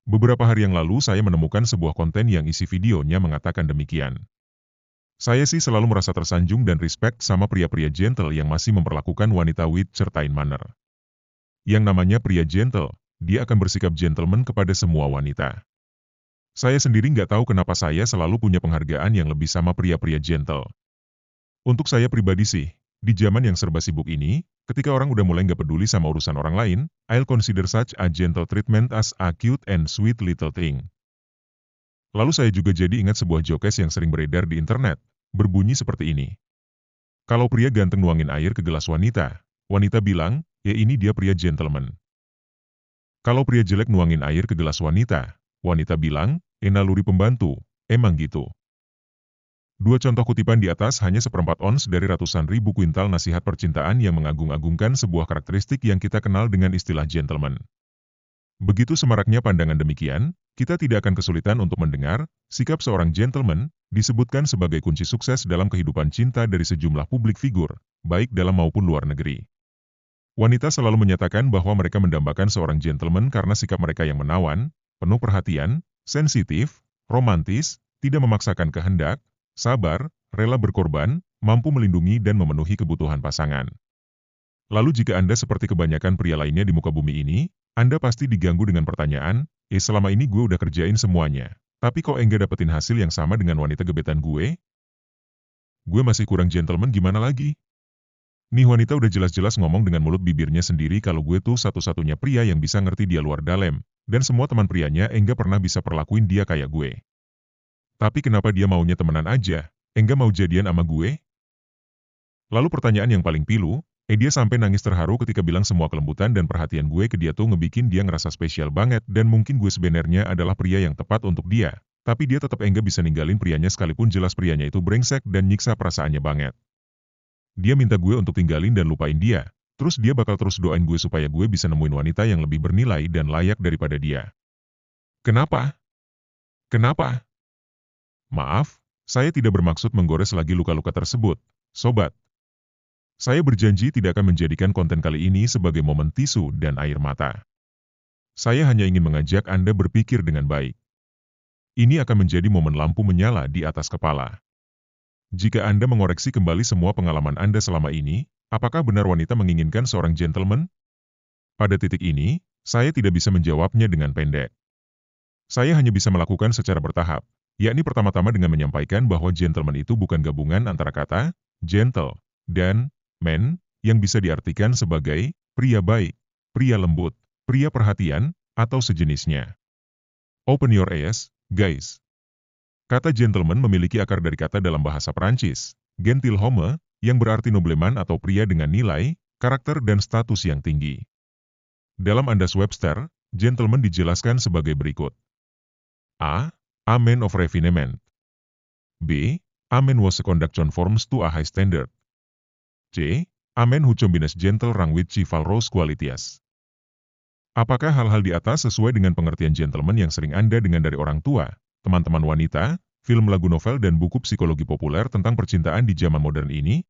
Beberapa hari yang lalu saya menemukan sebuah konten yang isi videonya mengatakan demikian. Saya sih selalu merasa tersanjung dan respect sama pria-pria gentle yang masih memperlakukan wanita with certain manner. Yang namanya pria gentle, dia akan bersikap gentleman kepada semua wanita. Saya sendiri nggak tahu kenapa saya selalu punya penghargaan yang lebih sama pria-pria gentle. Untuk saya pribadi sih, di zaman yang serba sibuk ini, ketika orang udah mulai nggak peduli sama urusan orang lain, I'll consider such a gentle treatment as a cute and sweet little thing. Lalu saya juga jadi ingat sebuah jokes yang sering beredar di internet, berbunyi seperti ini. Kalau pria ganteng nuangin air ke gelas wanita, wanita bilang, ya ini dia pria gentleman. Kalau pria jelek nuangin air ke gelas wanita, wanita bilang, naluri pembantu, emang gitu. Dua contoh kutipan di atas hanya seperempat ons dari ratusan ribu kuintal nasihat percintaan yang mengagung-agungkan sebuah karakteristik yang kita kenal dengan istilah gentleman. Begitu semaraknya pandangan demikian, kita tidak akan kesulitan untuk mendengar, sikap seorang gentleman disebutkan sebagai kunci sukses dalam kehidupan cinta dari sejumlah publik figur, baik dalam maupun luar negeri. Wanita selalu menyatakan bahwa mereka mendambakan seorang gentleman karena sikap mereka yang menawan, penuh perhatian, sensitif, romantis, tidak memaksakan kehendak, sabar, rela berkorban, mampu melindungi dan memenuhi kebutuhan pasangan. Lalu jika Anda seperti kebanyakan pria lainnya di muka bumi ini, Anda pasti diganggu dengan pertanyaan, selama ini gue udah kerjain semuanya, tapi kok enggak dapetin hasil yang sama dengan wanita gebetan gue? Gue masih kurang gentleman gimana lagi? Nih wanita udah jelas-jelas ngomong dengan mulut bibirnya sendiri kalau gue tuh satu-satunya pria yang bisa ngerti dia luar dalem, dan semua teman prianya enggak pernah bisa perlakuin dia kayak gue. Tapi kenapa dia maunya temenan aja, enggak mau jadian sama gue? Lalu pertanyaan yang paling pilu, dia sampai nangis terharu ketika bilang semua kelembutan dan perhatian gue ke dia tuh ngebikin dia ngerasa spesial banget dan mungkin gue sebenarnya adalah pria yang tepat untuk dia. Tapi dia tetap enggak bisa ninggalin prianya sekalipun jelas prianya itu brengsek dan nyiksa perasaannya banget. Dia minta gue untuk tinggalin dan lupain dia, terus dia bakal terus doain gue supaya gue bisa nemuin wanita yang lebih bernilai dan layak daripada dia. Kenapa? Kenapa? Maaf, saya tidak bermaksud menggores lagi luka-luka tersebut, sobat. Saya berjanji tidak akan menjadikan konten kali ini sebagai momen tisu dan air mata. Saya hanya ingin mengajak Anda berpikir dengan baik. Ini akan menjadi momen lampu menyala di atas kepala. Jika Anda mengoreksi kembali semua pengalaman Anda selama ini, apakah benar wanita menginginkan seorang gentleman? Pada titik ini, saya tidak bisa menjawabnya dengan pendek. Saya hanya bisa melakukan secara bertahap, yakni pertama-tama dengan menyampaikan bahwa gentleman itu bukan gabungan antara kata gentle dan man, yang bisa diartikan sebagai pria baik, pria lembut, pria perhatian, atau sejenisnya. Open your eyes, guys. Kata gentleman memiliki akar dari kata dalam bahasa Prancis, gentilhomme, yang berarti nobleman atau pria dengan nilai, karakter dan status yang tinggi. Dalam Andas Webster, gentleman dijelaskan sebagai berikut. A. A man of refinement. B. A man whose conduct conforms to a high standard. C. A man who combines gentle rank with chivalrous qualities. Apakah hal-hal di atas sesuai dengan pengertian gentleman yang sering Anda dengar dari orang tua, teman-teman wanita, film lagu novel dan buku psikologi populer tentang percintaan di zaman modern ini?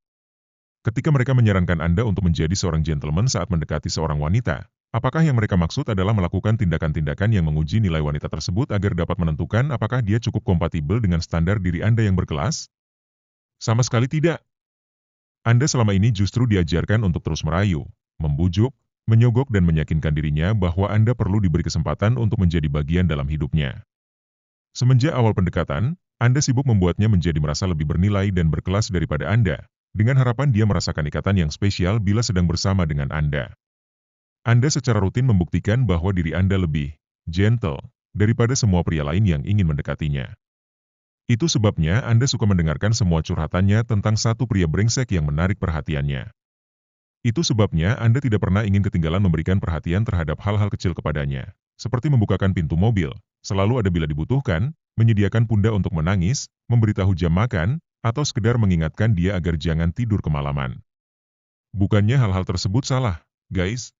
Ketika mereka menyarankan Anda untuk menjadi seorang gentleman saat mendekati seorang wanita, apakah yang mereka maksud adalah melakukan tindakan-tindakan yang menguji nilai wanita tersebut agar dapat menentukan apakah dia cukup kompatibel dengan standar diri Anda yang berkelas? Sama sekali tidak. Anda selama ini justru diajarkan untuk terus merayu, membujuk, menyogok dan meyakinkan dirinya bahwa Anda perlu diberi kesempatan untuk menjadi bagian dalam hidupnya. Semenjak awal pendekatan, Anda sibuk membuatnya menjadi merasa lebih bernilai dan berkelas daripada Anda, dengan harapan dia merasakan ikatan yang spesial bila sedang bersama dengan Anda. Anda secara rutin membuktikan bahwa diri Anda lebih gentle daripada semua pria lain yang ingin mendekatinya. Itu sebabnya Anda suka mendengarkan semua curhatannya tentang satu pria brengsek yang menarik perhatiannya. Itu sebabnya Anda tidak pernah ingin ketinggalan memberikan perhatian terhadap hal-hal kecil kepadanya, seperti membukakan pintu mobil, selalu ada bila dibutuhkan, menyediakan pundak untuk menangis, memberitahu jam makan, atau sekedar mengingatkan dia agar jangan tidur kemalaman. Bukannya hal-hal tersebut salah, guys.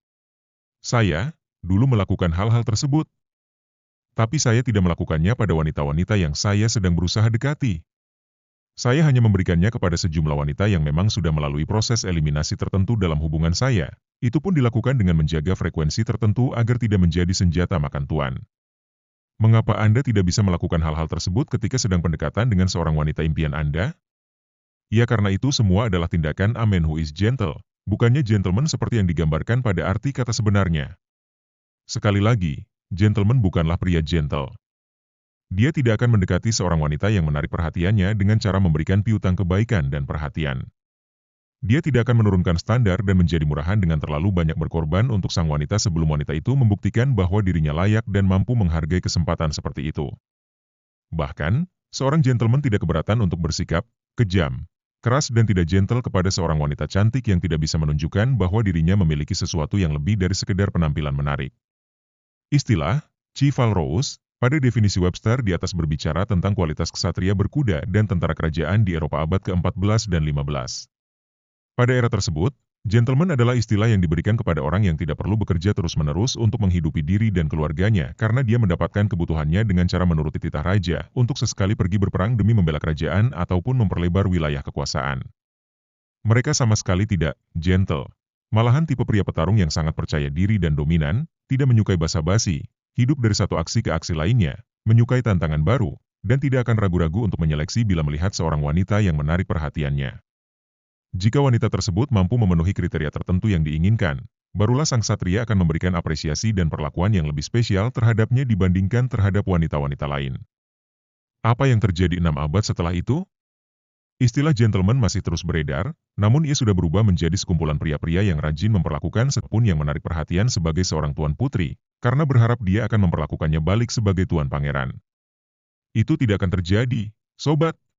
Saya, dulu melakukan hal-hal tersebut. Tapi saya tidak melakukannya pada wanita-wanita yang saya sedang berusaha dekati. Saya hanya memberikannya kepada sejumlah wanita yang memang sudah melalui proses eliminasi tertentu dalam hubungan saya. Itu pun dilakukan dengan menjaga frekuensi tertentu agar tidak menjadi senjata makan tuan. Mengapa Anda tidak bisa melakukan hal-hal tersebut ketika sedang pendekatan dengan seorang wanita impian Anda? Ya karena itu semua adalah tindakan a man who is gentle, bukannya gentleman seperti yang digambarkan pada arti kata sebenarnya. Sekali lagi, gentleman bukanlah pria gentle. Dia tidak akan mendekati seorang wanita yang menarik perhatiannya dengan cara memberikan piutang kebaikan dan perhatian. Dia tidak akan menurunkan standar dan menjadi murahan dengan terlalu banyak berkorban untuk sang wanita sebelum wanita itu membuktikan bahwa dirinya layak dan mampu menghargai kesempatan seperti itu. Bahkan, seorang gentleman tidak keberatan untuk bersikap kejam, keras dan tidak gentle kepada seorang wanita cantik yang tidak bisa menunjukkan bahwa dirinya memiliki sesuatu yang lebih dari sekedar penampilan menarik. Istilah chivalrous pada definisi Webster di atas berbicara tentang kualitas ksatria berkuda dan tentara kerajaan di Eropa abad ke-14 dan 15. Pada era tersebut, gentleman adalah istilah yang diberikan kepada orang yang tidak perlu bekerja terus-menerus untuk menghidupi diri dan keluarganya karena dia mendapatkan kebutuhannya dengan cara menuruti titah raja untuk sesekali pergi berperang demi membela kerajaan ataupun memperlebar wilayah kekuasaan. Mereka sama sekali tidak gentle. Malahan tipe pria petarung yang sangat percaya diri dan dominan, tidak menyukai basa-basi, hidup dari satu aksi ke aksi lainnya, menyukai tantangan baru, dan tidak akan ragu-ragu untuk menyeleksi bila melihat seorang wanita yang menarik perhatiannya. Jika wanita tersebut mampu memenuhi kriteria tertentu yang diinginkan, barulah sang satria akan memberikan apresiasi dan perlakuan yang lebih spesial terhadapnya dibandingkan terhadap wanita-wanita lain. Apa yang terjadi 6 abad setelah itu? Istilah gentleman masih terus beredar, namun ia sudah berubah menjadi sekumpulan pria-pria yang rajin memperlakukan siapapun yang menarik perhatian sebagai seorang tuan putri, karena berharap dia akan memperlakukannya balik sebagai tuan pangeran. Itu tidak akan terjadi, sobat.